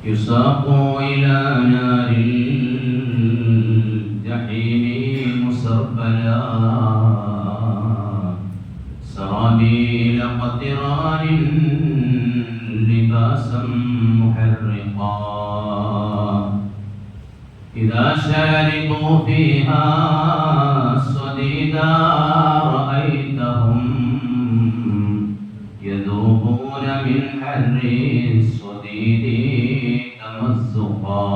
يساقوا إلى نار الجحيم مسربلا سرابيل قطران لباسا محرقا إذا شربوا فيها صديدا رأيتهم يذوقون من حر الصديد تمزقا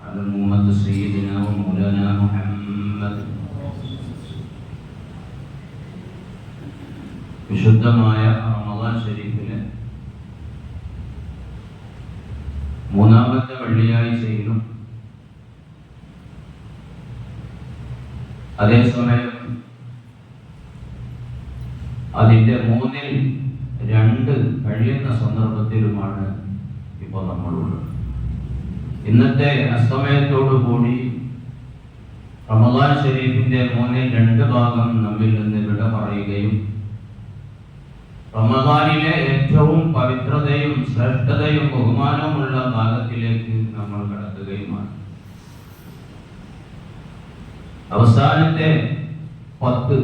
على أمة سيدنا ومولانا محمد. വിശുദ്ധമായ റമദാൻ ശരീഫിലെ മൂന്നാമത്തെ വെള്ളിയാഴ്ചയിലും അതേസമയം അതിൻ്റെ 2 കഴിയുന്ന സന്ദർഭത്തിലുമാണ് ഇപ്പോൾ നമ്മളുള്ളത്. ഇന്നത്തെ അസ്തമയത്തോടു കൂടി റമദാൻ ശരീഫിന്റെ 2 ഭാഗം നമ്മിൽ നിന്ന് വിട പറയുകയും റമദാനിലെ ഏറ്റവും പവിത്രതയും ശ്രേഷ്ഠതയും ബഹുമാനവുമുള്ള ഭാഗത്തിലേക്ക് നമ്മൾ കടക്കുകയുമാണ്. അവസാനത്തെ 10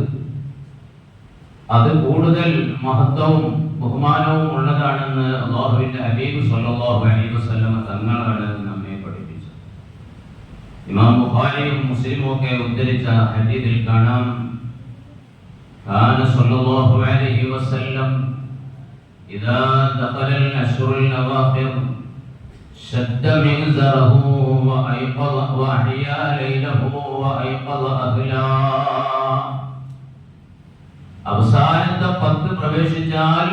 അത് കൂടുതൽ മഹത്വവും ബഹുമാനവും ഉള്ളതാണെന്ന് അല്ലാഹുവിന്റെ ഹബീബ് സ്വല്ലല്ലാഹു അലൈഹി വസല്ലം തങ്ങളാണ് നമ്മെ പഠിപ്പിച്ചത്. ഇമാം ബുഖാരിയും മുസ്ലിമും ഒക്കെ ഉദ്ധരിച്ച ഹദീസിൽ കാണാം, കാന സ്വല്ലല്ലാഹു അലൈഹി വസല്ലം ഇദാ ദഖല അൽ-അശ്ഹുർ അൽ-അവാഖിർ ശദ്ദ മിൻസറഹു വഅയ്ഖദ വഅഹ്യാ ലൈലഹു വഅയ്ഖദ അഹ്ലാ. അവസാനത്തെ 10 പ്രവേശിച്ചാൽ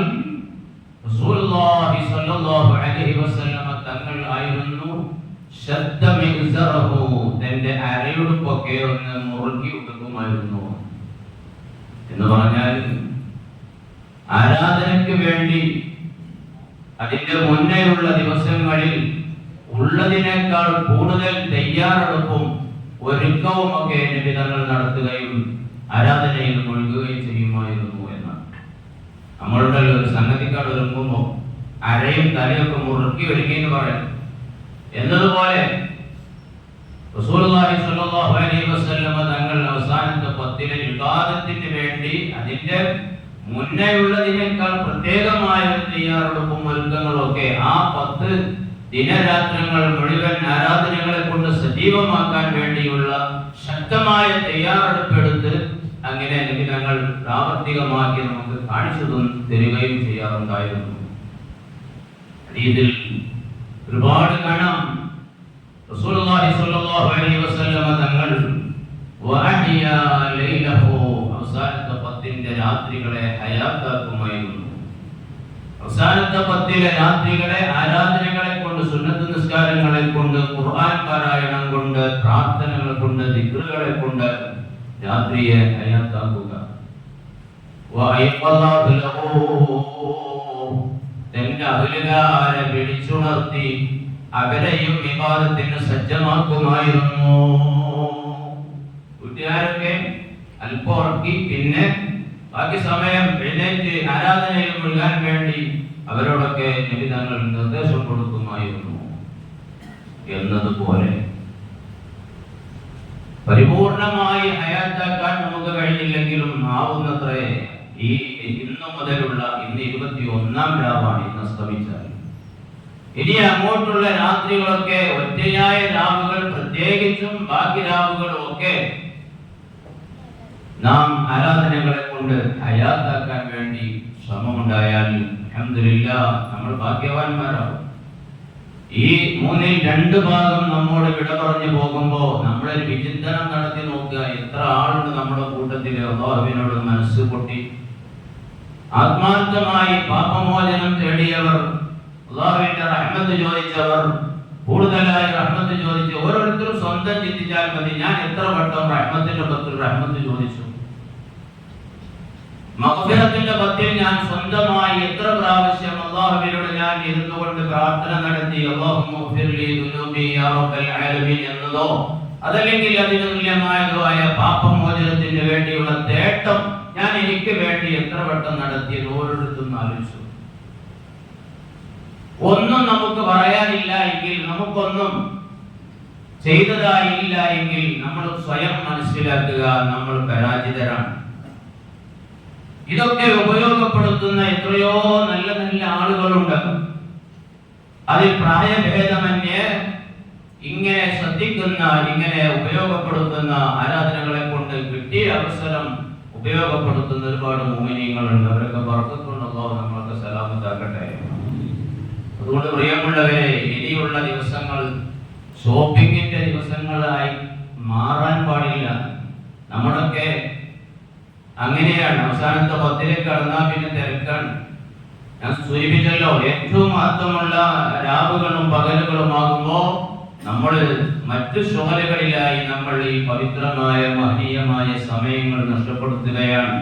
റസൂലുള്ളാഹി സ്വല്ലല്ലാഹു അലൈഹി വസല്ലം തങ്ങൾ ആയിരുന്നു ശദ്ദ മിൻസറഹു, തന്റെ അരയുടുപ്പൊക്കെ ഒന്ന് മുറുക്കി ഉടുക്കുമായിരുന്നു. എന്ന് പറഞ്ഞാൽ ആരാധനയ്ക്ക് വേണ്ടി അതിന്റെ മുന്നേയുള്ള ദിവസങ്ങളിൽ ഉള്ളതിനേക്കാൾ കൂടുതൽ തയ്യാറെടുപ്പും ഒരുക്കവും ഒക്കെ നബി തങ്ങൾ നടത്തുകയും ആരാധനയിൽ മുഴുകുകയും ചെയ്യുമായിരുന്നു എന്നാണ്. നമ്മളുടെ ഒരു സംഗതിക്കാട് ഒരുങ്ങുമ്പോൾ അരയും തലയൊക്കെ മുറുക്കി ഒരുങ്ങി എന്ന് പറയാം. എന്നതുപോലെ റസൂലുള്ളാഹി സ്വല്ലല്ലാഹു അലൈഹി വസല്ലം തങ്ങൾ അവസാനത്തെ 10 ഇബാദത്തിന് വേണ്ടി അതിന്റെ മുന്നേയുള്ളതിനേക്കാൾ പ്രത്യേകമായ തയ്യാറെടുപ്പും ഒരുക്കങ്ങളും ഒക്കെ ആ 10 ദിനരാത്രങ്ങൾ മുഴുവൻ ആരാധനകളെ കൊണ്ട് സജീവമാക്കാൻ വേണ്ടിയുള്ള ശക്തമായ തയ്യാറെടുപ്പെടുത്ത് അങ്ങനെ നബി തങ്ങൾ പ്രാവർത്തികമാക്കി നമുക്ക് കാണിച്ചു തരികയും ചെയ്യാറുണ്ടായിരുന്നു. ഇതിൽ ഒരുപാട് കാണാം. റസൂലുള്ളാഹി സ്വല്ലല്ലാഹു അലൈഹി വസല്ലം തങ്ങൾ വഅഹ്യാ ലൈലഹു, അവസാനത്തെ 10 രാത്രികളെ ഹയാത്താക്കുമായിരുന്നു. അവസാനത്തെ 10 രാത്രികളെ ആരാധനകളെ കൊണ്ട്, സുന്നത്ത് നിസ്കാരങ്ങളെ കൊണ്ട്, ഖുർആൻ പാരായണം കൊണ്ട്, പ്രാർത്ഥനകൾ കൊണ്ട്, ദിക്റുകളെ കൊണ്ട് രാത്രിയെ ഹയാത്താക്കുക. വഅയ്ഖദ ലഹു, തന്റെ അഹ്ലുകാരെ വിളിച്ചുണർത്തി അവരെയും ഇബാദത്തിന് സജ്ജമാക്കുമായിരുന്നു. കൂട്ടുകാരൊക്കെ അല്പം ഉറക്കി പിന്നെ ബാക്കി സമയം എഴുന്നേറ്റ് ആരാധനയിൽ മുഴുകാൻ വേണ്ടി അവരോടൊക്കെ നബി തങ്ങൾ നിർദ്ദേശം കൊടുക്കുമായിരുന്നു. എന്നതുപോലെ പരിപൂർണമായി ഹയാത്താക്കാൻ നമുക്ക് കഴിഞ്ഞില്ലെങ്കിലും ആവുന്നത്രേ ഈ ഇന്നു മുതലുള്ള ഇന്ന് 21-ാം രാവാണ് ഇന്ന് അസ്തമിച്ചാൽ. ഇനി അങ്ങോട്ടുള്ള രാത്രികളൊക്കെ ഒറ്റയായ രാവുകൾ, പ്രത്യേകിച്ചും ബാക്കി രാവുകളും ഒക്കെ നാം ആരാധനകളെ കൊണ്ട് ഹയാത്താക്കാൻ വേണ്ടി ശ്രമമുണ്ടായാൽ അൽഹംദുലില്ലാഹ് നമ്മൾ ഭാഗ്യവാന്മാരാകും. ഈ 2 ഭാഗം നമ്മോട് വിട പറഞ്ഞു പോകുമ്പോൾ നമ്മളൊരു വിചിന്തനം നടത്തി നോക്കുക. എത്ര ആളുണ്ട് നമ്മുടെ കൂട്ടത്തിൽ അല്ലാഹുവിനോട് മനസ്സ് പൊട്ടി ആത്മാർത്ഥമായി പാപമോചനം തേടിയവർ, അല്ലാഹുവിന്റെ റഹ്മത്ത് ചോദിച്ചവർ, കൂടുതലായി റഹ്മത്ത് ചോദിച്ച് ഓരോരുത്തരും സ്വന്തം ചിന്തിച്ചാൽ മതി. ഞാൻ എത്ര വട്ടം റഹ്മത്തിന്റെ പത്തിൽ റഹ്മത്ത് ചോദിച്ചു, മഗ്ഫിറത്തിന്റെ പത്തിൽ ഞാൻ സ്വന്തമായി എത്ര പ്രാവശ്യം അല്ലാഹുവിനോട് ഞാൻ ഇരുന്നുകൊണ്ട് പ്രാർത്ഥന നടത്തി, അല്ലാഹുമ്മ ഗ്ഫിർലി ദുനൂബി യാ റബ്ബൽ ആലമീൻ എന്നതോ അതല്ലെങ്കിൽ അതിന് തുല്യമായതോ ആയ പാപമോചനത്തിന് വേണ്ടിയുള്ള തേട്ടം ഞാൻ എനിക്ക് വേണ്ടി എത്ര വട്ടം നടത്തിയത് ഓരോരുത്തരും ആലോചിച്ചു. ഒന്നും നമുക്ക് പറയാനില്ല എങ്കിൽ, നമുക്കൊന്നും ചെയ്തതായില്ല എങ്കിൽ നമ്മൾ സ്വയം മനസ്സിലാക്കുക, നമ്മൾ പരാജിതരാണ്. ഇതൊക്കെ ഉപയോഗപ്പെടുത്തുന്ന എത്രയോ നല്ല നല്ല ആളുകളുണ്ട്. അതിൽ പ്രായഭേദമന്യേ ഇങ്ങനെ ശ്രദ്ധിക്കുന്ന, ഇങ്ങനെ ഉപയോഗപ്പെടുത്തുന്ന, ആരാധനകളെ കൊണ്ട് കിട്ടിയ അവസരം ഉപയോഗപ്പെടുത്തുന്ന ഒരുപാട് മുഅ്മിനീങ്ങളുണ്ട്. അവരൊക്കെ ബർക്കത്തുള്ളതോ നമ്മളൊക്കെ സലാമത്താക്കട്ടെ. അതുകൊണ്ട് പ്രിയമുള്ളവരെ, ഇനിയുള്ള ദിവസങ്ങൾ ഷോപ്പിങ്ങിന്റെ ദിവസങ്ങളായി മാറാൻ പാടില്ല. നമ്മളൊക്കെ അങ്ങനെയാണ്. അവസാനത്തെ 10ലേക്ക് കടന്നാൽ പിന്നെ തിരക്കാണ്. ഞാൻ സൂചിപ്പിച്ചല്ലോ, ഏറ്റവും മഹത്വമുള്ള രാവുകളും പകലുകളുമാകുമ്പോ നമ്മൾ മറ്റു ശോലകളിലായി നമ്മൾ ഈ പവിത്രമായ മഹനീയമായ സമയങ്ങൾ നഷ്ടപ്പെടുത്തുകയാണ്.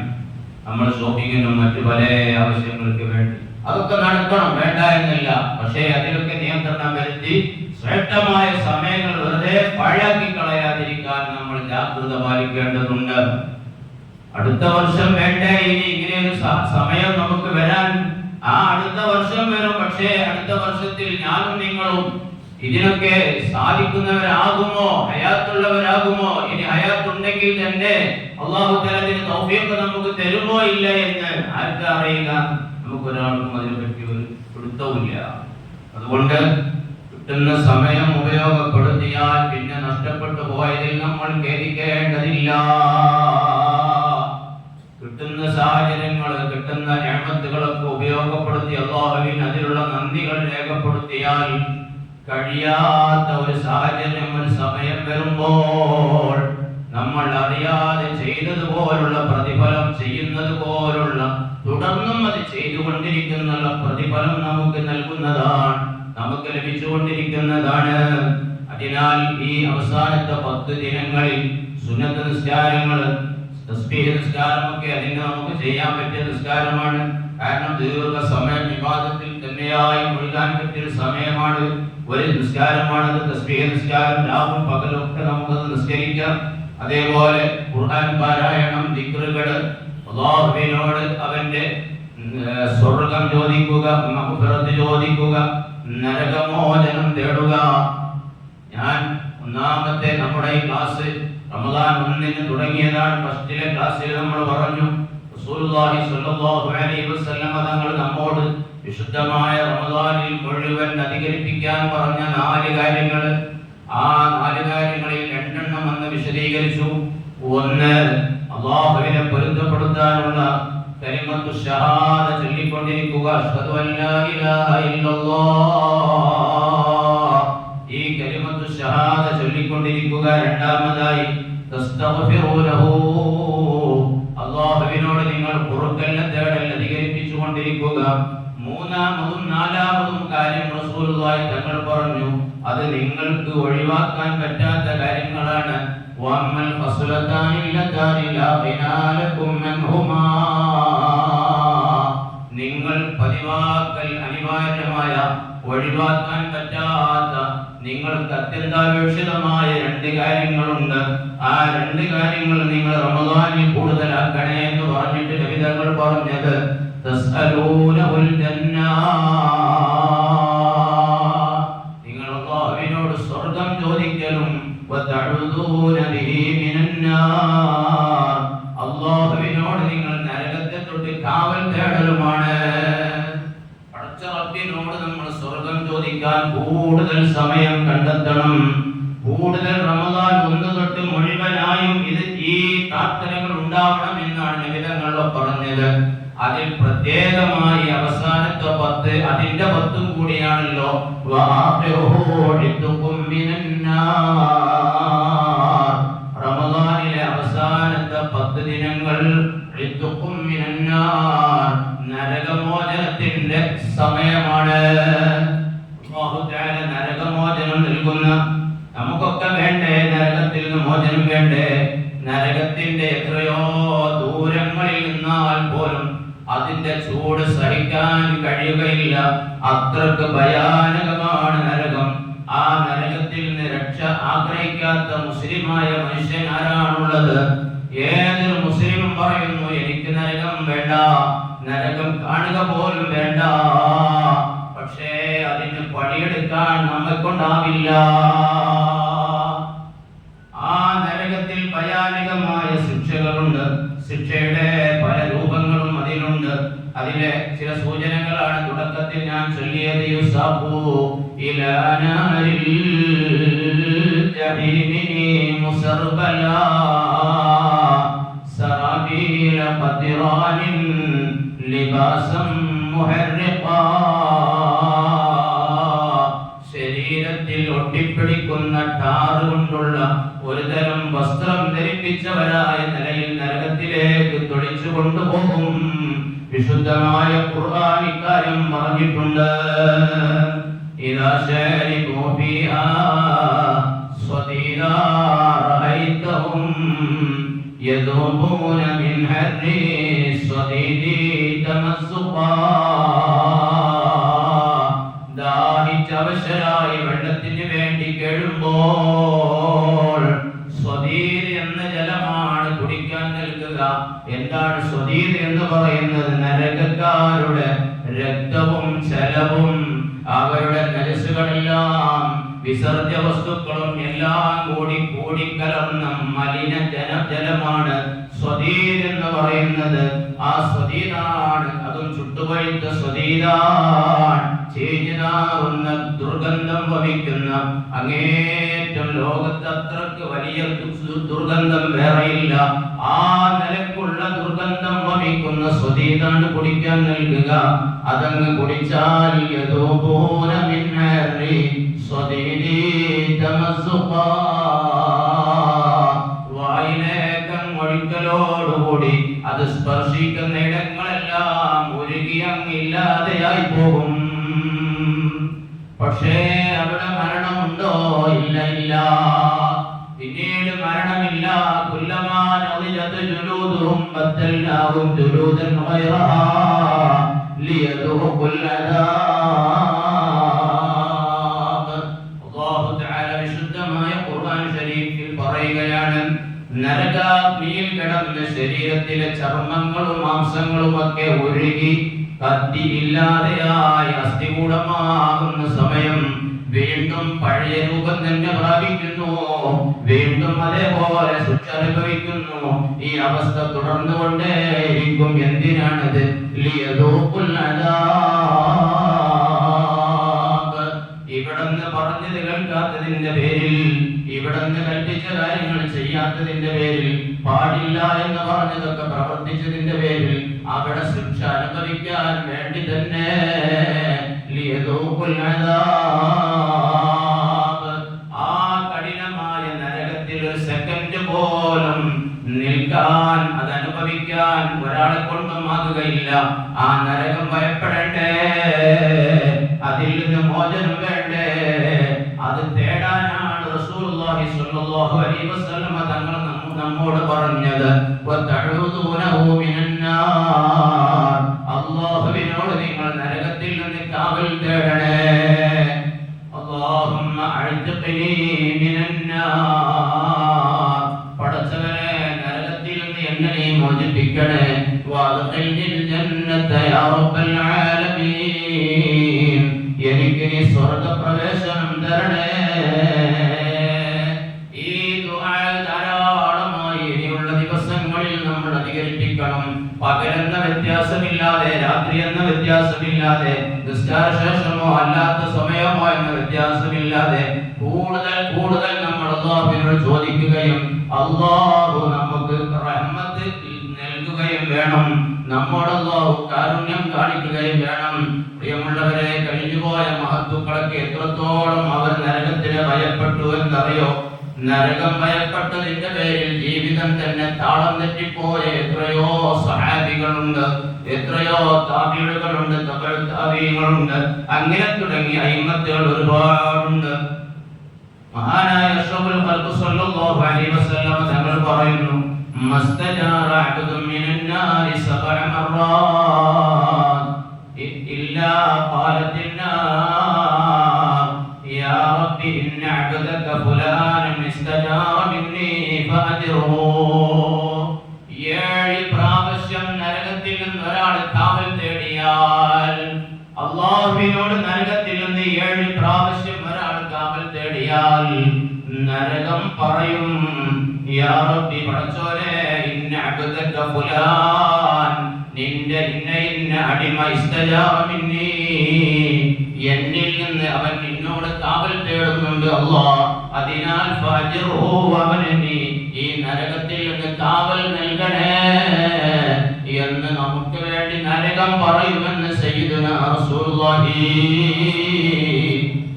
നമ്മൾ ഷോപ്പിങ്ങിനും മറ്റു പല ആവശ്യങ്ങൾക്ക് വേണ്ടി അതൊക്കെ നടക്കണം, വേണ്ട എന്നല്ല. പക്ഷേ അതിലൊക്കെ നിയന്ത്രണം വരുത്തി ശ്രേഷ്ഠമായ സമയങ്ങൾ വെറുതെ പാഴാക്കി കളയാതിരിക്കാൻ നമ്മൾ ജാഗ്രത പാലിക്കേണ്ടതുണ്ട്. അടുത്ത വർഷം വേണ്ടേ ഇനി ഇങ്ങനെയൊരു സമയം നമുക്ക് വരാൻ? ആ അടുത്ത വർഷം വരും. പക്ഷേ അടുത്ത വർഷത്തിൽ ഞാനും നിങ്ങളും ഇതിനൊക്കെ സാധിക്കുന്നവരാകുമോ, ഹയാത്തുള്ളവരാകുമോ? ഇനി ഹയാത്തുണ്ടെങ്കിൽ തന്നെ അല്ലാഹു തആല ഇതിന് തൗഫീഖ് നമുക്ക് തരുമോ ഇല്ല എന്ന് ആർക്കാ അറിയുക? നമുക്കൊരാൾക്കും അതിനെപ്പറ്റി ഒരു പിടുത്തവുമില്ല. അതുകൊണ്ട് കിട്ടുന്ന സമയം ഉപയോഗപ്പെടുത്തിയാൽ പിന്നെ നഷ്ടപ്പെട്ടു പോയതിൽ നമ്മൾ ഖേദിക്കേണ്ടതില്ല. കിട്ടുന്ന സാഹചര്യങ്ങൾ, കിട്ടുന്ന നിഅമത്തുകളൊക്കെ ഉപയോഗപ്പെടുത്തി അല്ലാഹുവിന് അതിലുള്ള നന്ദികൾ രേഖപ്പെടുത്തിയാൽ കഴിയാത്ത ഒരു സാഹചര്യം, ഒരു സമയം വരുമ്പോൾ നമ്മൾ അറിയാതെ ചെയ്തതുപോലുള്ള പ്രതിഫലം, ചെയ്യുന്നത് പോലുള്ള തുടർന്നും അത് ചെയ്തുകൊണ്ടിരിക്കുന്ന പ്രതിഫലം നമുക്ക് നൽകുന്നതാണ്, നമുക്ക് ലഭിച്ചുകൊണ്ടിരിക്കുന്നതാണ്. അതിനാൽ ഈ അവസാനത്തെ 10 ദിനങ്ങളിൽ സുന്നത്ത് നിസ്കാരങ്ങൾ, തസ്ബീഹ് നിസ്കാരമൊക്കെ അതിന് നമുക്ക് ചെയ്യാൻ പറ്റിയ നിസ്കാരമാണ്. കാരണം ദീർഘസമയം വിവാദത്തിൽ തന്നെയായി മുഴുകാൻ പറ്റിയ സമയമാണ്, ഒരു നിസ്കാരമാണത് തസ്ബീഹ് നിസ്കാരം. രാവും പകലും ഒക്കെ നമുക്കത് നിസ്കരിക്കാം. അതേപോലെ ഖുർആൻ പാരായണം, ദിക്റുകൾ, അല്ലാഹുവിനോട് അവന്റെ സ്വർഗ്ഗം ചോദിക്കുക, മഗ്ഫിറത്ത് ചോദിക്കുക, നരകമോചനം തേടുക. ഞാൻ ഒന്നാമത്തെ നമ്മുടെ ഈ ക്ലാസ് റമദാൻ 1-ന് തുടങ്ങിയതാണ്. ഫസ്റ്റിലെ ക്ലാസ്സിൽ നമ്മൾ പറഞ്ഞു റസൂലുള്ളാഹി സ്വല്ലല്ലാഹു അലൈഹി വസല്ലം തങ്ങൾ നമ്മോട് വിശുദ്ധമായ റമദാനിൽ മുഴുവൻ അധികരിപ്പിക്കാൻ പറഞ്ഞ 4 കാര്യങ്ങൾ. ആ 4 കാര്യങ്ങളിൽ 2 എണ്ണം അന്ന് വിശദീകരിച്ചു. ഒന്ന്, അല്ലാഹുവിനെ പൊരുത്തപ്പെടുത്താനുള്ള കലിമത്തു ഷഹാദ ചൊല്ലിക്കൊണ്ടിരിക്കുക. അഷ്ഹദു അല്ലാ ഇലാഹ ഇല്ലല്ലാഹ്, ഈ കലിമത്തു ഷഹാദ ചൊല്ലിക്കൊണ്ടിരിക്കുക. രണ്ടാമതായി തസ്തഗ്ഫിറൂനഹു, അല്ലാഹുവിനോട് നിങ്ങൾ പൊറുക്കലിനെ തേടൽ അധികരിപ്പിച്ചുകൊണ്ടിരിക്കുക. മൂന്നാമതും 4-മതും കാര്യം റസൂലുള്ളാഹി തങ്ങൾ പറഞ്ഞു, അത് നിങ്ങൾക്ക് ഒഴിവാക്കാൻ പറ്റാത്ത കാര്യങ്ങളാണ്. വഅമ്മൽ ഫസ്ലതാനി ലതാനി ലാ ഖിനാലകും മൻഹുമാ, നിങ്ങൾ പതിവാക്കൽ അനിവാര്യമായ, ഒഴിവാക്കാൻ പറ്റാത്ത, നിങ്ങൾക്ക് അത്യന്താപേക്ഷിതമായ 2 കാര്യങ്ങളുണ്ട്. ആ 2 കാര്യങ്ങൾ നിങ്ങൾ റമദാനിൽ കൂടുതലാക്കണേ എന്ന് പറഞ്ഞിട്ട് നബി തങ്ങൾ പറഞ്ഞത് തസ്അലൂനൽ ജന്ന, നിങ്ങൾ അല്ലാഹുവിനോട് സ്വർഗ്ഗം ചോദിക്കലും വതഉദൂന ബിഹി മിനന്നാർ, അല്ലാഹുവിനോട് നിങ്ങൾ നരകത്തെ തൊട്ട് കാവൽ തേടലുമാണ്. പടച്ച റബ്ബിനോട് നമ്മൾ സ്വർഗ്ഗം ചോദിക്കാൻ കൂടുതൽ സമയം കണ്ടെത്തണം. കൂടുതൽ റമദാൻ 1 തൊട്ട് മുഴുവനായും ഈ പ്രാർത്ഥനകൾ ഉണ്ടാവണം എന്നാണ് നബി തങ്ങൾ പറഞ്ഞത്. അതിൽ പ്രത്യേകമായി അവസാനത്തെ 10, അതിന്റെ 10 കൂടിയാണല്ലോ. റമദാനിലെ അവസാനത്തെ 10 ദിനങ്ങൾ നരകമോചനത്തിന്റെ സമയമാണ്. അല്ലാഹു തആല നരകമോചനം നൽകുന്ന, നമുക്കൊക്കെ വേണ്ടേ നരകത്തിൽ നിന്ന് മോചനം വേണ്ടേ? നരകത്തിന്റെ എത്രയോ ദൂരങ്ങളിൽ നിന്നാൽ പോലും അതിന്റെ ചൂട് സഹിക്കാൻ കഴിയുകയില്ല. അത്രക്ക് ഭയാനകമാണ് നരകം. ആ നരകത്തിൽ നിന്ന് രക്ഷ ആഗ്രഹിക്കാത്ത മുസ്ലിമായ മനുഷ്യൻ ആരാണുള്ളത്? ഏതൊരു മുസ്ലിമും പറയുന്നു എനിക്ക് നരകം വേണ്ട, നരകം കാണുക പോലും വേണ്ട. പക്ഷേ അതിന് പണിയെടുക്കാൻ നമ്മെ കൊണ്ടാവില്ല. ആ നരകത്തിൽ ഭയാനകമായ ശിക്ഷകളുണ്ട്. ശിക്ഷയുടെ പല രൂപങ്ങളും അതിലുണ്ട്. അതിലെ ചില സൂചനകളാണ് തുടക്കത്തിൽ ഞാൻ ചൊല്ലിയത്. യുസാബു ഇലാ നാരിൽ ജഹീമി മുസർബലാ സറാബീല ഖതിറാനിൻ ലിബാസം മുഹർരിഖാ. ശരീരത്തിൽ ഒട്ടിപ്പിടിക്കുന്ന ടാറ് കൊണ്ടുള്ള ഒരു തരം വസ്ത്രം ധരിപ്പിച്ചവരായ നിലയിൽ നരകത്തിലേക്ക് തൊളിച്ചു കൊണ്ടുപോകും. വിശുദ്ധമായ ഖുർആൻ ഇക്കാര്യം പറഞ്ഞിട്ടുണ്ട്. ഇദാ ശരിബു ഫീഹാ സ്വദീദാ റഅയ്തഹും യദൂബൂന മിൻ ഹർരി സ്വദീദി തമസ്സുഖാ. ദാഹിച്ചവശരായി വെള്ളത്തിന് വേണ്ടി കേഴുമ്പോൾ സ്വദീദ് എന്ന ജലമാണ് കുടിക്കാൻ നൽകുക. എന്താണ് സ്വദീദ് എന്ന് പറയുന്നത്? നരകക്കാരുടെ രക്തവും ജലവും അവരുടെ നജസുകളെല്ലാം വിസർജ്യ വസ്തുക്കളും എല്ലാം കൂടിക്കലർന്ന മലിന ജലമാണ് സ്വദീദ് എന്ന് പറയുന്നത്. ആ സ്വദീദാണ്, അതും ചുട്ടുപഴുത്ത സ്വദീദാണ്. ചീഞ്ഞാറുന്ന ദുർഗന്ധം വമിക്കുന്ന അങ്ങേറ്റം ലോകത്ത് അത്രക്ക് വലിയ ദുർഗന്ധം വേറെയില്ല. ആ നിലക്കുള്ള ദുർഗന്ധം വമിക്കുന്ന സ്വദീദാണ് കുടിക്കാൻ നൽകുക. അതങ്ങ് കുടിച്ചാൽ യദൂബൂന മിൻ ഹർരി സ്വദീദി തമസ്സുഖാ. വായിലേക്കങ്ങ് ഒഴിക്കലോടുകൂടി അത് സ്പർശിക്കുന്ന ഇടങ്ങളെല്ലാം ഉരുകി അങ്ങില്ലാതെയായി പോകും. പക്ഷേ അവിടെ മരണമുണ്ടോ? ഇല്ല. പിന്നീട് മരണമില്ല. കുല്ലമാ നളിജത് ജുലൂദുഹും ബദ്ദൽനാഹും ജുലൂദൻ ഗൈറഹാ ലിയദൂഖുൽ അദാബ്. അല്ലാഹു തആല വിശുദ്ധമായ ഖുർആൻ ശരീഫിൽ പറയുകയാണ്, നരകാഗ്നിയിൽ കിടന്ന ശരീരത്തിലെ ചർമ്മങ്ങളും മാംസങ്ങളും ഒക്കെ ഉരുകി കത്തി ഇല്ലാതെയായി അസ്ഥികൂടമാകുന്ന സമയം വീണ്ടും പഴയ രൂപം തന്നെ പ്രാപിക്കുന്നു. വീണ്ടും അതേപോലെ ശിക്ഷ അനുഭവിക്കുന്നു. ഈ അവസ്ഥ തുടർന്നുകൊണ്ടേയിരിക്കും. എന്തിനാണത്? ലിയദൂഖുൽ അദാബ്. ഇവിടുന്ന് പറഞ്ഞത് കേൾക്കാത്തതിന്റെ പേരിൽ, ഇവിടുന്ന് കൽപ്പിച്ച കാര്യങ്ങൾ ചെയ്യാത്തതിന്റെ പേരിൽ, പാടില്ല എന്ന് പറഞ്ഞതൊക്കെ പ്രവർത്തിച്ചതിന്റെ പേരിൽ അവിടെ ശിക്ഷ അനുഭവിക്കാൻ വേണ്ടി തന്നെ ലിയദൂഖുൽ അദാബ്. ആ കഠിനമായ നരകത്തിൽ ഒരു സെക്കൻഡ് പോലും നിൽക്കാൻ, അത് അനുഭവിക്കാൻ ഒരാളെ കൊണ്ടും ആകുകയില്ല. ആ നരകം ഭയപ്പെടണ്ടേ? അതിൽ നിന്ന് മോചനം വേണ്ടേ? അത് തേടാനാണ് റസൂലുള്ളാഹി സ്വല്ലല്ലാഹു അലൈഹി വസല്ലം തങ്ങൾ നമ്മോട് പറഞ്ഞത്. വതഊദൂനഹു മിനന്നാർ. അല്ലാഹുവിനോട് നിങ്ങൾ നരകത്തിൽ നിന്ന് കാവൽ തേടണേ. അല്ലാഹുമ്മ അഅ്തിഖ്നി മിനന്നാർ. പടച്ചവനെ, നരകത്തിൽ നിന്ന് എന്നെ നീ മോചിപ്പിക്കണേ. വഅദ്ഖിൽനിൽ ജന്നത യാ റബ്ബൽ ആലമീൻ. എനിക്ക് നീ സ്വർഗ്ഗപ്രവേശനം തരണേ. ഈ ദുആ ധാരാളമായി ഇനിയുള്ള ദിവസങ്ങളിൽ നമ്മൾ അധികരിപ്പിക്കണം. പകലെന്ന വ്യത്യാസമില്ലാതെ, രാത്രി എന്ന വ്യത്യാസമില്ലാതെ, നിസ്കാരശേഷമോ അല്ലാത്ത സമയമോ എന്ന വ്യത്യാസമില്ലാതെ കൂടുതൽ നമ്മൾ അല്ലാഹുവിനോട് ചോദിക്കുകയും അല്ലാഹു നമുക്ക് റഹ്മത്ത് നൽകുകയും വേണം. നമ്മോട് അല്ലാഹു കാരുണ്യം കാണിക്കുകയും വേണം. പ്രിയമുള്ളവരെ, കഴിഞ്ഞുപോയ മഹത്തുക്കളൊക്കെ എത്രത്തോളം അവർ നരകത്തിനെ ഭയപ്പെട്ടു എന്നറിയോ? നരകം ഭയപ്പെട്ടതിന്റെ പേരിൽ ജീവിതം തന്നെ താളം തെറ്റിപ്പോയ എത്രയോ സഹാബികളുണ്ട്, എത്രയോ താബിഈകളുണ്ട്, തബഉ താബിഈകളുണ്ട്. അങ്ങനെ തുടങ്ങി അയിമ്മത്തുകൾ ഒരുപാടുണ്ട്. മഹാനായ അഷ്റഫുൽ ഖൽഖ് സ്വല്ലല്ലാഹു അലൈഹി വസല്ലം തങ്ങൾ പറയുന്നു, മസ്തജാറ അബ്ദുൻ മിനന്നാരി സബഅ മർറാത്ത് ഇല്ലാ ഖാലത്തിന്നാർ യാ റബ്ബി ഇന്ന അബ്ദക ഫുലാനൻ ഇസ്തജാറ മിന്നി ഫഅജ്റുഹു. 7 പ്രാവശ്യം നരകത്തിൽ നിന്ന് ഒരാൾ കാവൽ തേടിയാൽ, അല്ലാഹുവിനോട് നരകത്തിൽ നിന്ന് പ്രാവശ്യം ഒരാൾ കാവൽ തേടിയാൽ നരകം പറയും, യാ റബ്ബി പടച്ചോനെ, ഇന്ന അബ്ദക ഫുലാൻ, നിന്റെ ഇന്ന അടിമ ഇസ്തജാബ മിന്നി, എന്നിൽ നിന്ന് അവൻ നിന്നോട് കാവൽ തേടുന്നുണ്ട് അല്ലാഹ്, അതിനാൽ ഫഅജ്റുഹു, അവന് നീ ഈ നരകത്തിൽ നിന്ന് കാവൽ നൽകണേ എന്ന് നമുക്ക് വേണ്ടി നരകം പറയുമെന്ന് സയ്യിദുനാ റസൂലുള്ളാഹി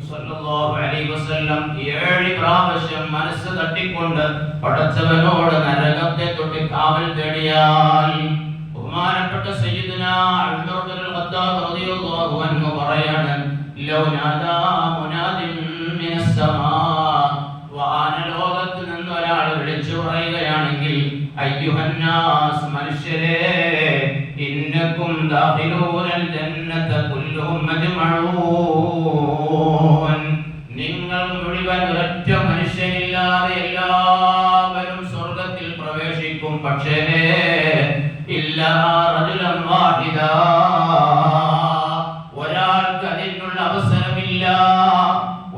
സ്വല്ലല്ലാഹു അലൈഹി വസല്ലം 7 പ്രാവശ്യം മനസ്സ് തട്ടിക്കൊണ്ട് പടച്ചവനോട് നരകത്തെ തൊട്ട് കാവൽ തേടിയാൽ ബഹുമാനപ്പെട്ട സയ്യിദുനാ ഉമർ ഇബ്നുൽ ഖത്താബ് റളിയല്ലാഹു അൻഹു പറയാണ്, ലൗ നാദാ മുനാദിൻ മിനസ് സമാ, വാനലോകത്ത് നിന്ന് ഒരാൾ വിളിച്ചു പറയുകയാണെങ്കിൽ, അയ്യുഹന്നാസ്, മനുഷ്യരേ, ഇന്നകും ദാഖിലൂനൽ ജന്നത കുല്ലുഹും മജ്മഊൻ, നിങ്ങൾ മുഴുവൻ ഒരൊറ്റ മനുഷ്യനില്ലാതെ എല്ലാവരും സ്വർഗ്ഗത്തിൽ പ്രവേശിക്കും, പക്ഷേ ഇല്ലാ റജുലൻ വാഹിദാ, ഒരാൾക്ക് അതിനുള്ള അവസരമില്ല.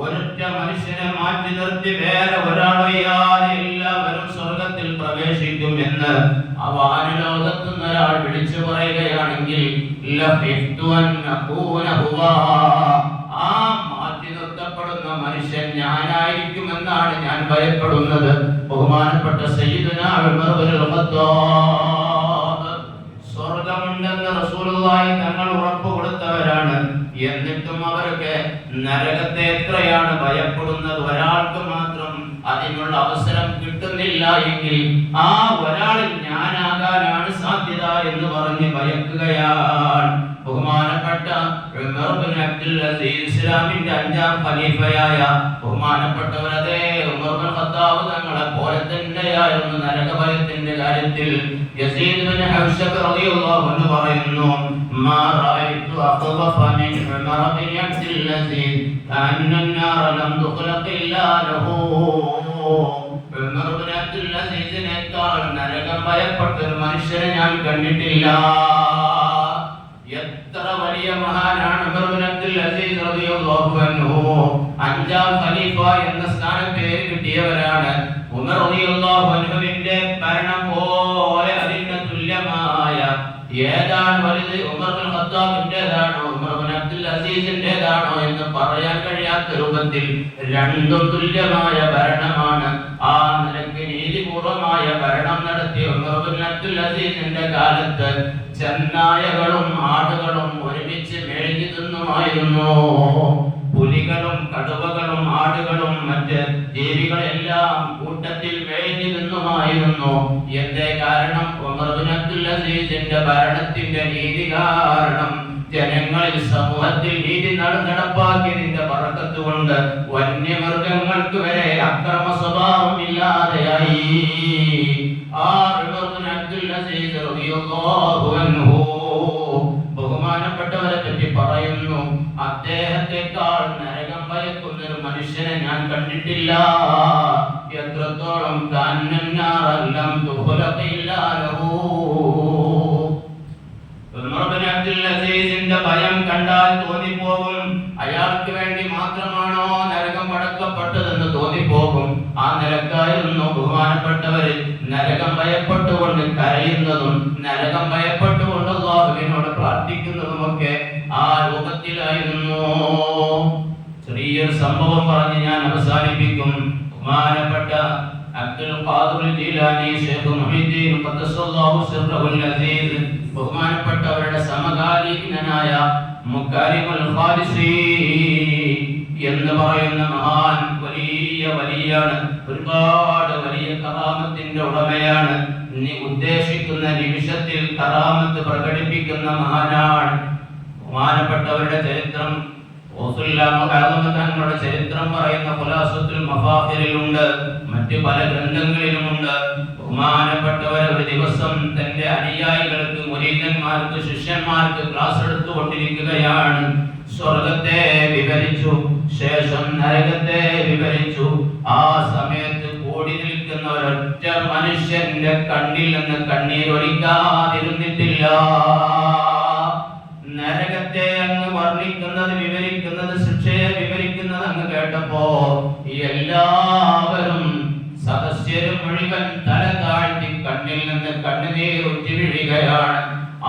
ഒരൊറ്റ മനുഷ്യനെ മാറ്റി നിർത്തി വേറെ ഒരാളെയാതെ എല്ലാവരും സ്വർഗ്ഗത്തിൽ പ്രവേശിക്കും എന്ന് വാനലോകത്ത് നിന്ന് ഒരാൾ വിളിച്ചു പറയുകയാണെങ്കിൽ, ആ മാറ്റി നിർത്തപ്പെടുന്ന മനുഷ്യൻ ഞാനായിരിക്കുമെന്നാണ് ഞാൻ ഭയപ്പെടുന്നത്. ബഹുമാനപ്പെട്ട സയ്യിദുനാ ഉമർ ഇബ്നുൽ ഖത്താബ്, സ്വർഗ്ഗമുണ്ടെന്ന് റസൂലുള്ളാഹി തങ്ങൾ ഉറപ്പ് കൊടുത്തവരാണ്. എന്നിട്ടും അവർക്ക് നരകത്തെ എത്രയാണ് ഭയപ്പെടുന്നത്. ഒരാൾക്ക് മാത്രം അതിനുള്ള അവസരം കിട്ടുന്നില്ല എങ്കിൽ ആ ഒരാളിൽ ഞാനാകാനാണ് സാധ്യത എന്ന് പറഞ്ഞ് ഭയക്കുകയാണ്. ബഹുമാനപ്പെട്ട ഉമർ ഇബ്നു അബ്ദുൽ അസീസ്, ഇസ്ലാമിന്റെ 5ാം ഖലീഫയായ ബഹുമാനപ്പെട്ടവർ, അതേ ഉമർ ഇബ്നു ഖത്താബ് തങ്ങളെ പോലെ തന്നെയായിരുന്നു നരകഭയത്തിന്റെ കാര്യത്തിൽ. യസീദ് ഇബ്നു ഹൗശബ് റളിയല്ലാഹു അൻഹു പറയുന്നു, മാ റഅയ്തു അഖ്വഫ മിൻ ഉമർ ഇബ്നു അബ്ദുൽ അസീസ് അന്നന്നാർ ലം തുഖ്ലഖ് ഇല്ലാ ലഹു. ഉമർ ഇബ്നു അബ്ദുൽ അസീസിനേക്കാൾ നരകം ഭയപ്പെട്ട ഒരു മനുഷ്യനെ ഞാൻ കണ്ടിട്ടില്ല. എത്ര വലിയ മഹാനാണ് ഉമർ ഇബ്നു അബ്ദുൽ അസീസ് റളിയല്ലാഹു അൻഹു. 5ാം ഖലീഫ എന്ന സ്ഥാനം പേര് കിട്ടിയവരാണ്. ഉമർ റളിയല്ലാഹു അൻഹുവിന്റെ ഭരണം പോലെ അതിന് തുല്യമായ ഏതാണ് വലുത്, ഉമർ ഇബ്നുൽ ഖത്താബിന്റേതാണോ ഉമർ ഇബ്നു അബ്ദുൽ അസീസിന്റേതാണോ എന്ന് പറയാൻ കഴിയാത്ത രൂപത്തിൽ രണ്ടും തുല്യമായ ഭരണമാണ്. ആ നിലയ്ക്ക് നീതിപൂർവമായ ഭരണം നടത്തിയ ഉമർ ഇബ്നു അബ്ദുൽ അസീസിന്റെ കാലത്ത് ചെന്നായകളും ആടുകളും ഒരുമിച്ച് മേഞ്ഞു തിന്നുമായിരുന്നു. പുലികളും കടുവകളും ആടുകളും മറ്റ് ജീവികളെല്ലാം കൂട്ടത്തിൽ മേഞ്ഞു തിന്നുമായിരുന്നു. എന്തേ കാരണം? ഉമർ ഇബ്നു അബ്ദുൽ അസീസിന്റെ ഭരണത്തിന്റെ നീതി കാരണം ജനങ്ങളിൽ, സമൂഹത്തിൽ നീതി നടപ്പാക്കിയതിന്റെ ബറക്കത്ത് കൊണ്ട് വന്യമൃഗങ്ങൾക്ക് വരെ അക്രമ സ്വഭാവം ഇല്ലാതെയായി. ആ ഉമർ ഇബ്നു അബ്ദുൽ അസീസ് റളിയല്ലാഹു അൻഹു ബഹുമാനപ്പെട്ടവരെ പറ്റി പറയുന്നു, അദ്ദേഹത്തെക്കാൾ നരകം ഭയക്കുന്ന ഒരു മനുഷ്യനെ ഞാൻ കണ്ടിട്ടില്ല. എത്രത്തോളം കാന്നന്നാറല്ലം തുഖ്ലഖ് ഇല്ലാ ലഹു. ഉമർ ഇബ്നു അബ്ദുൽ അസീസിന്റെ ഭയം കണ്ടാൽ തോന്നിപ്പോകും അയാൾക്ക് വേണ്ടി മാത്രമാണോ നരകം അടക്കപ്പെട്ടതെന്ന് തോന്നിപ്പോകും. ആ നിലക്കായിരുന്നു ബഹുമാനപ്പെട്ടവര് നരകം ഭയപ്പെട്ടുകൊണ്ട് കരയുന്നതും നരകം ഭയപ്പെട്ടുകൊണ്ട് അല്ലാഹുവിനോട് പ്രാർത്ഥിക്കുന്നതുമൊക്കെ ആ രൂപത്തിലായിരുന്നു. ചെറിയൊരു സംഭവം പറഞ്ഞ് ഞാൻ അവസാനിപ്പിക്കും. ബഹുമാനപ്പെട്ട അബ്ദുൽ ഖാദിർ ജീലാനി ശൈഖ് മുഹീദ്ദീൻ ഖദ്ദസല്ലാഹു സിർറഹുൽ അസീസ് ബഹുമാനപ്പെട്ടവരുടെ സമകാലീനനായ മുകാരിമുൽ ഖാലിസി എന്ന് പറയുന്ന മഹാൻ വലിയാണ്. ഒരുപാട് വലിയ കറാമത്തിന്റെ ഉടമയാണ്. ഉദ്ദേശിക്കുന്ന നിമിഷത്തിൽ കറാമത്ത് പ്രകടിപ്പിക്കുന്ന മഹാനാണ്. ബഹുമാനപ്പെട്ടവരുടെ ചരിത്രം തങ്ങളുടെ ചരിത്രം പറയുന്ന ഖുലാസത്തുൽ മഫാഖിറിലുണ്ട്, മറ്റു പല ഗ്രന്ഥങ്ങളിലുമുണ്ട്. ബഹുമാനപ്പെട്ടവർ ഒരു ദിവസം തന്റെ അനുയായികൾക്ക്, മുരീദന്മാർക്ക്, ശിഷ്യന്മാർക്ക് ക്ലാസ് എടുത്തുകൊണ്ടിരിക്കുകയാണ്. സ്വർഗത്തെ വിവരിച്ചു, ശേഷം നരകത്തെ വിവരിച്ചു. ആ സമയത്ത് കൂടി നിൽക്കുന്ന ഒരൊറ്റ മനുഷ്യന്റെ കണ്ണിൽ നിന്ന് കണ്ണീരൊലിക്കാതിരുന്നിട്ടില്ല. നരകത്തെ അങ്ങ് വർണ്ണിക്കുന്നത്, വിവരിക്കുന്നത്, ശിക്ഷയെ വിവരിക്കുന്നത് കേട്ടപ്പോ എല്ലാവരും സദസ്യരും മുഴുവൻ തല താഴ്ത്തി കണ്ണിൽ നിന്ന് കണ്ണുനീർ ഉറ്റി വീഴുകയാണ്.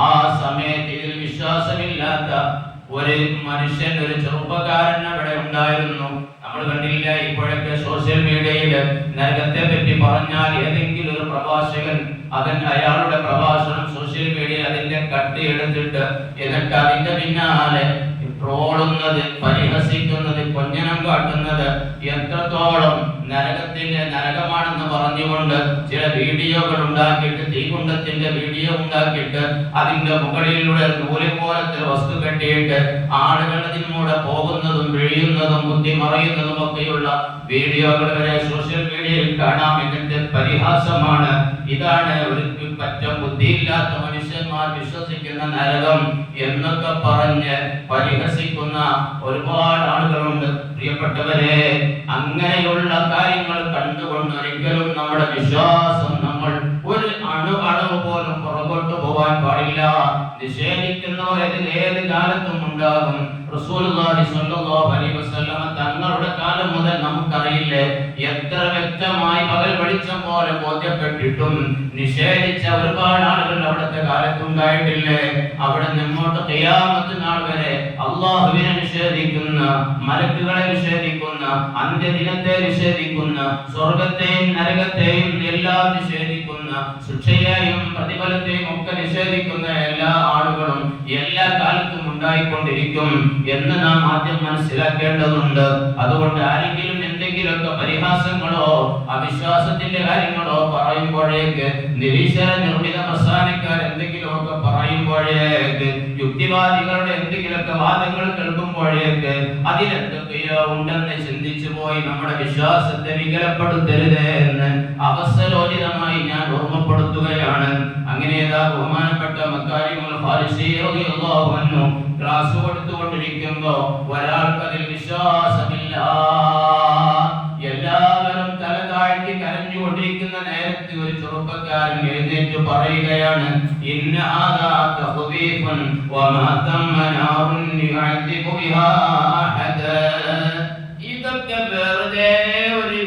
ആ സമയത്ത് ഇതിൽ വിശ്വാസമില്ലാത്ത ഒരു മനുഷ്യൻ, ഒരു ചെറുപ്പക്കാരൻ അവിടെ ഉണ്ടായിരുന്നു. നമ്മൾ കണ്ടില്ല, ഇപ്പോഴൊക്കെ സോഷ്യൽ മീഡിയയിൽ നരകത്തെ പറ്റി പറഞ്ഞാൽ ഏതെങ്കിലും ഒരു പ്രഭാഷകൻ അയാളുടെ പ്രഭാഷണം സോഷ്യൽ മീഡിയയിൽ അതിന്റെ കട്ട് എടുത്തിട്ട് എന്നിട്ട് അതിന്റെ പിന്നാലെ ട്രോളുന്നത്, പരിഹസിക്കുന്നത്, കൊഞ്ഞനം കാട്ടുന്നത്, എത്രത്തോളം നരകമാണെന്ന് പറഞ്ഞുകൊണ്ട് ചില വീഡിയോകൾ ഉണ്ടാക്കിയിട്ട്, തീകുണ്ടത്തിന്റെ വീഡിയോ ഉണ്ടാക്കിയിട്ട് അതിന്റെ മുകളിലൂടെ നൂല് പോലത്തെ വസ്തു കെട്ടിയിട്ട് ആളുകൾ അതിലൂടെ പോകുന്നതും വീഴുന്നതും ബുദ്ധി മറയുന്നതും ഒക്കെയുള്ള വീഡിയോകൾ വരെ സോഷ്യൽ മീഡിയയിൽ കാണാം. ഇതിന്റെ പരിഹാസമാണ്. ഇതാണ് ഒരു പറ്റം ബുദ്ധിയില്ലാത്ത മനുഷ്യന്മാർ വിശ്വസിക്കുന്ന നരകം എന്നൊക്കെ പറഞ്ഞ് പരിഹസിക്കുന്ന ഒരുപാട് ആളുകളുണ്ട്. പ്രിയപ്പെട്ടവരെ, അങ്ങനെയുള്ള കാര്യങ്ങൾ കണ്ടുകൊണ്ട് ഒരിക്കലും നമ്മുടെ വിശ്വാസം നമ്മൾ ഒരു അളവ് പോലും പുറകോട്ട് പോകാൻ പാടില്ല. നിഷേധിക്കുന്നവർ ഏത് കാലത്തും ഉണ്ടാകും. റസൂലുള്ളാഹി സ്വല്ലല്ലാഹു അലൈഹി വസല്ലം തങ്ങളുടെ കാലം മുതൽ നമുക്കറിയില്ലേ, എത്ര വ്യക്തമായി പകൽ വെളിച്ചം പോലെ ബോധ്യപ്പെട്ടിട്ടും നിഷേധിച്ച ഒരുപാട് ആളുകൾ അവിടുത്തെ കാലത്തുണ്ടായിട്ടില്ലേ? അവിടെ നിന്നോട്ട് ഖിയാമത്ത് നാൾ വരെ അല്ലാഹുവിനെ നിഷേധിക്കുന്ന, മലക്കുകളെ നിഷേധിക്കുന്ന, അന്ത്യദിനത്തെ നിഷേധിക്കുന്ന, സ്വർഗത്തെയും നരകത്തെയും എല്ലാം നിഷേധിക്കുന്ന, ശിക്ഷയെയും പ്രതിഫലത്തെയും ഒക്കെ നിഷേധിക്കുന്ന എല്ലാ ആളുകളും എല്ലാ കാലത്തും ഉണ്ടായിക്കൊണ്ടിരിക്കും എന്ന് നാം ആദ്യം മനസ്സിലാക്കേണ്ടതുണ്ട്. അതുകൊണ്ട് ആരെങ്കിലും എന്തെങ്കിലുമൊക്കെ പരിഹാസങ്ങളോ അവിശ്വാസത്തിന്റെ കാര്യങ്ങളോ പറയുമ്പോഴേക്ക്, നിരീശ്വര നിർമ്മിത പ്രസ്ഥാനക്കാർ എന്തെങ്കിലുമൊക്കെ പറയുമ്പോഴേക്ക്, യുക്തിവാദികളുടെ എന്തെങ്കിലുമൊക്കെ വാദങ്ങൾ കേൾക്കുമ്പോഴേക്ക് അതിലെന്തൊക്കെയോ ഉണ്ടെന്ന് ചിന്തിച്ചു പോയി നമ്മുടെ വിശ്വാസത്തെ വികലപ്പെടുത്തരുത് എന്ന് അവസരോചിതമായി ഞാൻ ഓർമ്മപ്പെടുത്തുകയാണ്. അങ്ങനെ ബഹുമാനപ്പെട്ട മക്കാരിമുൽ ഖാരിസി റളിയല്ലാഹു അൻഹു ക്ലാസ് കൊടുത്തുകൊണ്ടിരിക്കുമ്പോ ഒരാൾക്ക് അതിൽ വിശ്വാസമില്ല. എല്ലാവരും തല താഴ്ത്തി കരഞ്ഞുകൊണ്ടിരിക്കുന്ന നേരത്തെ ഒരു ചെറുപ്പക്കാരൻ എഴുന്നേറ്റ് പറയുകയാണ്, ഇന്ന ഹാദാ തഖ്വീഫുൻ വമാ തമ്മ നാറുൻ യുഅദിബു ബിഹാ അഹദ. ഇതൊക്കെ വെറുതെ ഒരു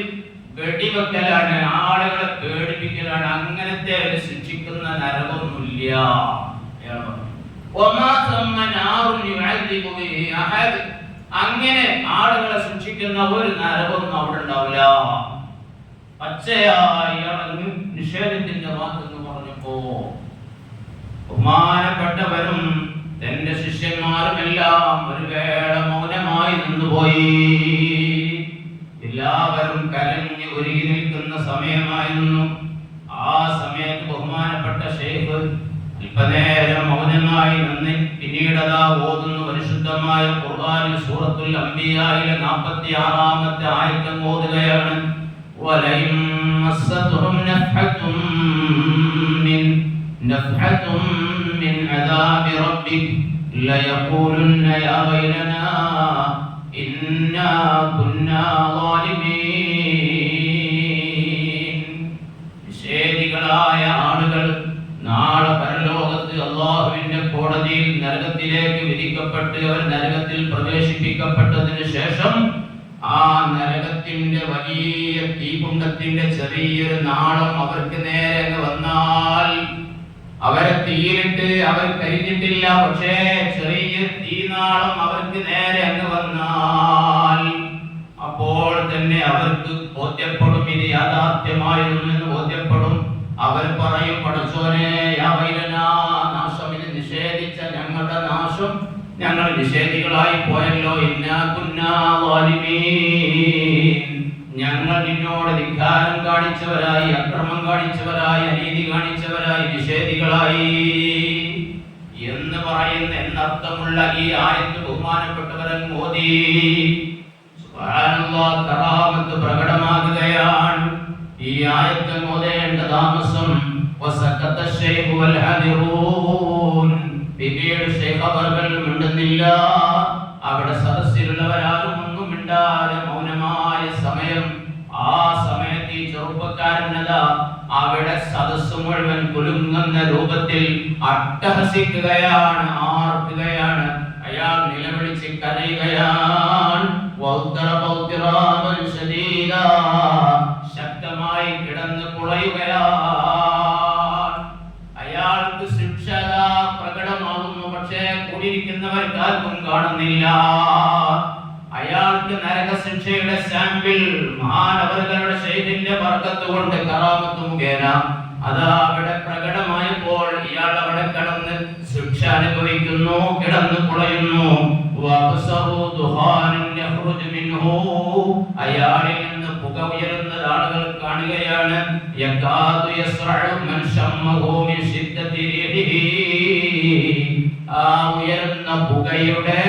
വെടിവെക്കലാണ്, ആളുകളെ പേടിപ്പിക്കലാണ്. അങ്ങനത്തെ ഒരു ശിക്ഷിക്കുന്ന നരകമൊന്നുമില്ല. അങ്ങനെ ആളുകളെ ശിക്ഷിക്കുന്ന ഒരു നരകമൊന്നും അവിടെ ഉണ്ടാവില്ല. പച്ചയായി നിഷേധത്തിന്റെ വാക്കെന്ന് പറഞ്ഞപ്പോ ബഹുമാനപ്പെട്ടവരും തന്റെ ശിഷ്യന്മാരും എല്ലാം ഒരു വേള മൗനമായി നിന്നുപോയി. എല്ലാവരും കരഞ്ഞ് ഒരുങ്ങി നിൽക്കുന്ന സമയമായിരുന്നു. ആ സമയത്ത് ബഹുമാനപ്പെട്ട ശൈഖ് അല്പനേരം മൗനമായി നിന്ന് പിന്നീട് അതാ ഓതുന്നു പരിശുദ്ധമായ ഖുർആനിൽ സൂറത്തുൽ അംബിയായിലെ 46-ാമത്തെ ആയത്ത് ഓതുകയാണ്. വലൈം മസ്സതുഹും നഫ്ഹത്തും മിൻ അദാബി റബ്ബിക് ലയഖൂലുന്ന യാ വൈലനാ ഇന്നാ കുന്നാ ളാലിമീൻ. നിഷേധികളായ ആളുകൾ നാളെ പരലോകത്ത് അല്ലാഹുവിന്റെ കോടതിയിൽ നരകത്തിലേക്ക് വിധിക്കപ്പെട്ട് അവർ നരകത്തിൽ പ്രവേശിപ്പിക്കപ്പെട്ടതിന് ശേഷം ആ നരകത്തിന്റെ വലിയ തീകുണ്ടത്തിന്റെ ചെറിയൊരു നാളം അവർക്ക് നേരെ വന്നാൽ, അവരെ തീയിലിട്ട് അവർ കരിഞ്ഞിട്ടില്ല, പക്ഷേ ചെറിയൊരു തീനാളം അവർക്ക് നേരെ അങ്ങ് വന്നാൽ അപ്പോൾ തന്നെ അവർക്ക് ബോധ്യപ്പെടും ഇത് യാഥാർത്ഥ്യമായിരുന്നു എന്ന് ബോധ്യപ്പെടും. അവർ പറയും, പടച്ചോനെ യാ വൈലനാ, നാശം, ഇത് നിഷേധിച്ച ഞങ്ങളുടെ നാശം, ഞങ്ങൾ നിഷേധികളായി പോയല്ലോ. ഇന്നാ കുന്നാ ളാലിമീൻ, ഞങ്ങൾ നിന്നോട് ധിക്കാരം കാണിച്ചവരായി, അക്രമം കാണിച്ചവരായി, അനീതി കാണിച്ചവരായി, നിഷേധികളായി എന്ന് പറയുന്ന എന്നർത്ഥമുള്ള ഈ ആയത്ത് ബഹുമാനപ്പെട്ടവരൻ മോദി സുബ്ഹാനല്ലാഹ് കറാമത്ത് പ്രകടമാകുകയാണ്. ഈ ആയത്ത് മോദേണ്ട താമസം വസക്കത്ത ശൈഖ് വൽ ഹദിറൂൻ, പിന്നീട് ശൈഖ് അവർകൾ മിണ്ടുന്നില്ല. അവിടെ സദസ്സിലുള്ളവരാരും ഒന്നും മിണ്ടാതെ മൗനമായ സമയം. ആ സമയത്ത് ഈ ചെറുപ്പക്കാരനത അവിടെ സദസ്സ് മുഴുവൻ കുലുങ്ങുന്ന രൂപത്തിൽ അട്ടഹസിക്കുകയാണ്, ആർക്കുകയാണ്. അയാൾ നിലവിളിച്ച് കരയുകയാണ്. വൗത്തറ വൗത്തിറാ ശിക്ഷയുടെ സാമ്പിൾ മഹാനവറുകളുടെ ശൈലിന്റെ ബർക്കത്ത് കൊണ്ട് കറാമത്ത് മുഖേന അതാ അവിടെ പ്രകടമായപ്പോൾ ഇയാൾ അവിടെ കിടന്ന് ശിക്ഷ അനുഭവിക്കുന്നു, കിടന്ന് കുളയുന്നു. അയാളിൽ നിന്ന് പുക ഉയരുന്നത് ആളുകൾ കാണുകയാണ്. ആ ഉയരുന്ന പുകയുടെ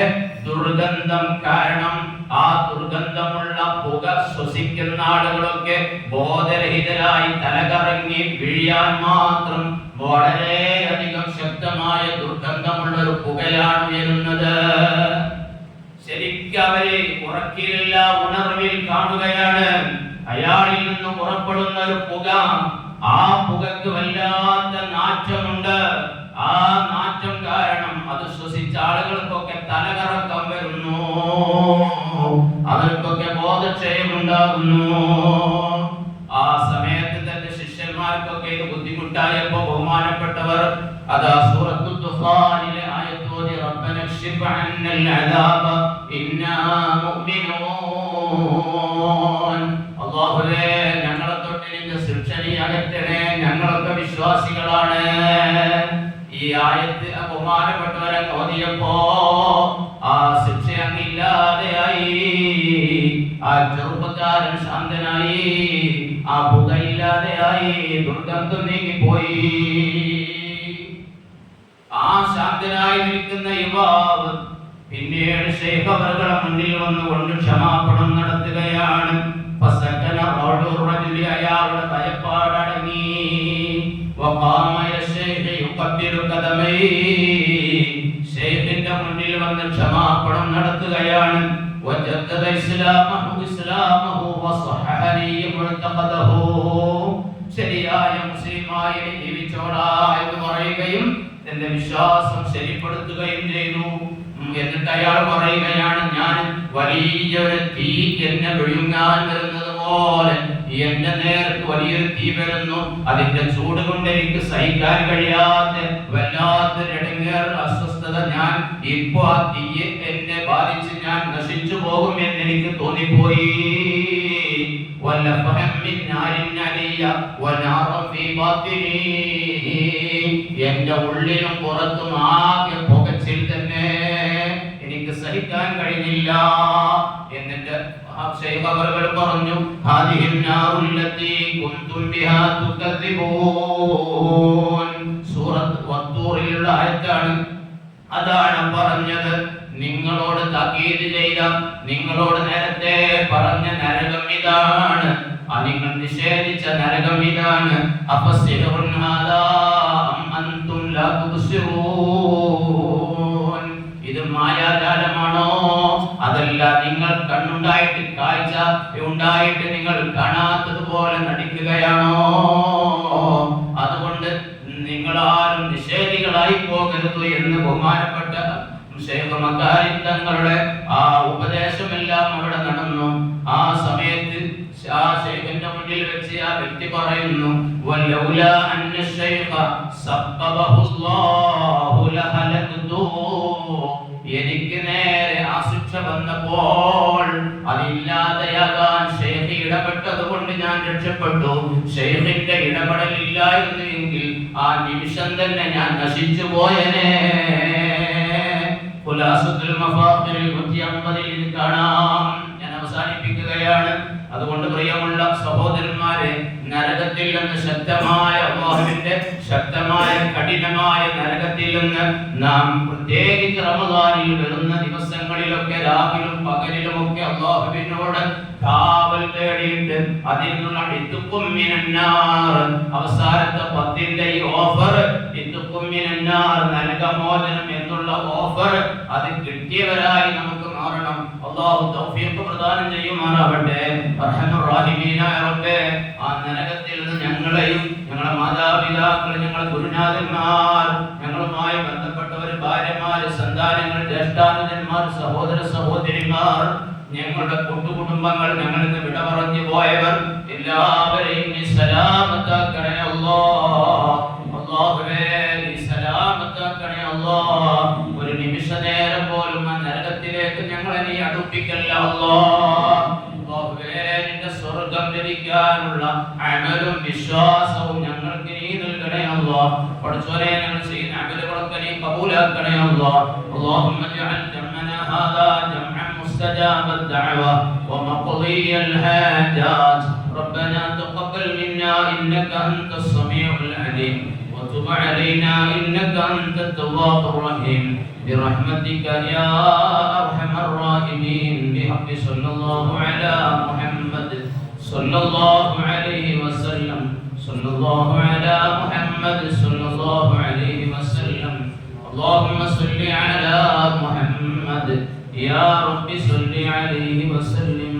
ദുർഗന്ധം കാരണം ആ ദുർഗന്ധമുള്ള പുക ശ്വസിക്കുന്ന ആളുകളൊക്കെ ബോധരഹിതരായി തലകറങ്ങി വീഴാൻ മാത്രം വളരെയധികം ശക്തമായ ദുർഗന്ധമുള്ള ഒരു പുകയാണ് ഉയരുന്നത്. ശരിക്കും അവരെ ഉറക്കിലില്ല, ഉണർവിൽ കാണുകയാണ്. അയാളിൽ നിന്ന് പുറപ്പെടുന്ന ഒരു പുക, ആ പുകക്ക് വല്ലാത്ത നാറ്റമുണ്ട്. ആ നാറ്റം കാരണം അത് ശ്വസിച്ച ആളുകൾക്കൊക്കെ തലകറക്കം വരുന്നു, അവർക്കൊക്കെ ബോധക്ഷയമുണ്ടാകുന്നു. ആ സമയത്ത് തന്റെ ശിഷ്യന്മാർക്കൊക്കെ ഇത് ബുദ്ധിമുട്ടായപ്പോ ബഹുമാനപ്പെട്ടവർ അതാ സൂറത്തുൽ ദുഖാനിലെ ആയത്ത് ഓതി റബ്ബന ക്ഷിഫ് അന്നൽ അദാബ ഇന്നാ മുഅ്മിനൂൻ. അല്ലാഹുവേ, ഞങ്ങളെ തൊട്ട് നിന്റെ ശിക്ഷ നീ അകറ്റണേ, ഞങ്ങളൊക്കെ വിശ്വാസികളാണ്. ഈ ആയത്ത് ബഹുമാനപ്പെട്ടവരെ ഓതിയപ്പോ ആ ശിക്ഷ അങ്ങില്ലാതെയായി. ആ ചെറുപ്പക്കാരൻ ശാന്തനായി, ആ പുകയില്ലാതെയായി, ദുർഗന്ധം നീങ്ങിപ്പോയി. ആ ശാന്തനായി നിൽക്കുന്ന യുവാവ് പിന്നീട് ശൈഖ് അവരുടെ മുന്നിൽ വന്നുകൊണ്ട് ക്ഷമാപണം നടത്തുകയാണ്. അയാളുടെ ഭയപ്പാടടങ്ങി. ശൈഖിന്റെ മുന്നിൽ വന്ന് ക്ഷമാപണം നടത്തുകയാണ്. ശരിയായ മുസ്ലിമായി ജീവിച്ചോളാ എന്ന് പറയുകയും എന്റെ വിശ്വാസം ശരിപ്പെടുത്തുകയും ചെയ്തു. എന്നിട്ട് അയാൾ പറയുകയാണ്, ഞാൻ വലിയൊരു തീ എന്നെ വിഴുങ്ങാൻ വരുന്നത് പോലെ എന്റെ നേർക്ക് വലിയൊരു തീ വരുന്നു. അതിന്റെ ചൂട് കൊണ്ട് എനിക്ക് സഹിക്കാൻ കഴിയാത്ത വല്ലാത്തൊരു ഇടങ്ങേറ്, അസ്വസ്ഥത, ഞാൻ ഇപ്പോ ആ തീ എന്നെ ബാധിച്ച് ഞാൻ നശിച്ചു പോകും എന്ന് എനിക്ക് തോന്നിപ്പോയി. എന്റെ ഉള്ളിലും പുറത്തും ആകെ പുകച്ചിൽ തന്നെ, എനിക്ക് സഹിക്കാൻ കഴിഞ്ഞില്ല. എന്നിട്ട് ശൈഖ് അവറുകൾ പറഞ്ഞു, സൂറത്ത് വത്തൂറിലുള്ള ആയത്താണ്. അതാണ് പറഞ്ഞത്. നിങ്ങളോട് താക്കീത് ചെയ്ത, നിങ്ങളോട് നേരത്തെ പറഞ്ഞ നരകം ഇതാണ്, നിങ്ങൾ നിഷേധിച്ച നരകം ഇതാണ്. അഫസിഹുൻ ഹാദാ അം അൻതും ലാ തുബ്സിറൂൻ. ഇത് മായാജാലമാണോ, അതല്ല നിങ്ങൾ കണ്ണുണ്ടായിട്ട് കാഴ്ച ഉണ്ടായിട്ട് നിങ്ങൾ കാണാത്തതുപോലെ നടിക്കുകയാണോ? അതുകൊണ്ട് നിങ്ങളാരും നിഷേധികളായി പോകരുത് എന്ന് ബഹുമാനപ്പെട്ട ശൈഖ് മക്കാരി തങ്ങളുടെ ആ ഉപദേശമെല്ലാം അവിടെ നടന്നു. ആ സമയത്ത് ആ ശൈഖിന്റെ മുന്നിൽ വെച്ച് ആ വ്യക്തി പറയുന്നു, വലൗലാ അന്ന ശൈഖ സബ്ബഹുല്ലാഹു ലഹലഖതു. എനിക്ക് നേരെ ആ ശിക്ഷ വന്നപ്പോൾ അതില്ലാതെയാകാൻ ശൈഖ് ഇടപെട്ടത് കൊണ്ട് ഞാൻ രക്ഷപ്പെട്ടു. ശൈഖിന്റെ ഇടപെടലില്ലായിരുന്നു എങ്കിൽ ആ നിമിഷം തന്നെ ഞാൻ നശിച്ചു പോയനെ. ഖുലാസത്തുൽ മഫാഖിറിൽ 150 കാണാം. ഞാൻ അവസാനിപ്പിക്കുകയാണ്. അതുകൊണ്ട് പ്രിയമുള്ള സഹോദരന്മാരെ, നരകത്തിൽ നിന്ന് ശക്തമായ അല്ലാഹുവിന്റെ ശക്തമായ കഠിനമായ നരകത്തിൽ നിന്ന് നാം പ്രത്യേകിച്ച് റമദാനിൽ വരുന്ന ദിവസങ്ങളിലൊക്കെ രാവിലും പകലിലുമൊക്കെ അല്ലാഹുവിനോട് കാവൽ തേടിയിട്ട് അതിൽ നിന്നുള്ള ഇത്ഖും മിനന്നാർ, അവസാനത്തെ 10ന്റെ ഈ ഓഫർ, ഇത്ഖും മിനന്നാർ, നരകമോചനം എന്നുള്ള ഓഫർ, അത് കിട്ടിയവരായി നമുക്ക് മാറണം. അല്ലാഹു തൗഫീഖ് പ്രദാനം ചെയ്യുമാറാവട്ടെ. അർഹമർ റഹീമീനായ റബ്ബേ, ആ നരകത്തിൽ നിന്ന് ഞങ്ങളെയും ഞങ്ങളുടെ മാതാപിതാക്കളെ, ഞങ്ങളുടെ ഗുരുനാഥന്മാർ, ഞങ്ങളുമായി ബന്ധപ്പെട്ടവർ, ഭാര്യമാര്, സന്താനങ്ങൾ, ജ്യേഷ്ഠാനുജന്മാർ, സഹോദര സഹോദരിമാർ, ഞങ്ങളുടെ കൂട്ടുകുടുംബങ്ങൾ, ഞങ്ങളിൽ നിന്ന് വിട പറഞ്ഞു പോയവർ എല്ലാവരെയും നീ സലാമത്താക്കണേ അല്ലാഹ്. അല്ലാഹുവേ, നീ സലാമത്താക്കണേ അല്ലാഹ്. ഒരു നിമിഷ നേരം പോലും ആ നരകത്തിലേക്ക് ഞങ്ങളെ നീ അടുപ്പിക്കല്ല അല്ലാഹ്. കൈവരിക്കാനുള്ള അമലും വിശ്വാസവും ഞങ്ങൾക്ക് നീ നൽകണേ അല്ലാഹ്. പടച്ചോനെ ഞങ്ങൾ ചെയ്യുന്ന അമലുകളൊക്കെ നീ കബൂലാക്കണേ അല്ലാഹ്. اللهم اجعل جمعنا هذا جمعا مستجاب الدعوة ومقضي الحاجات. ربنا تقبل منا إنك أنت السميع العليم وتب علينا إنك أنت التواب الرحيم برحمتك يا أرحم الراحمين. بحق صلى الله على محمد صلى الله عليه وسلم. صلى الله على محمد صلى الله عليه وسلم. اللهم صل على محمد يا رب صل عليه وسلم.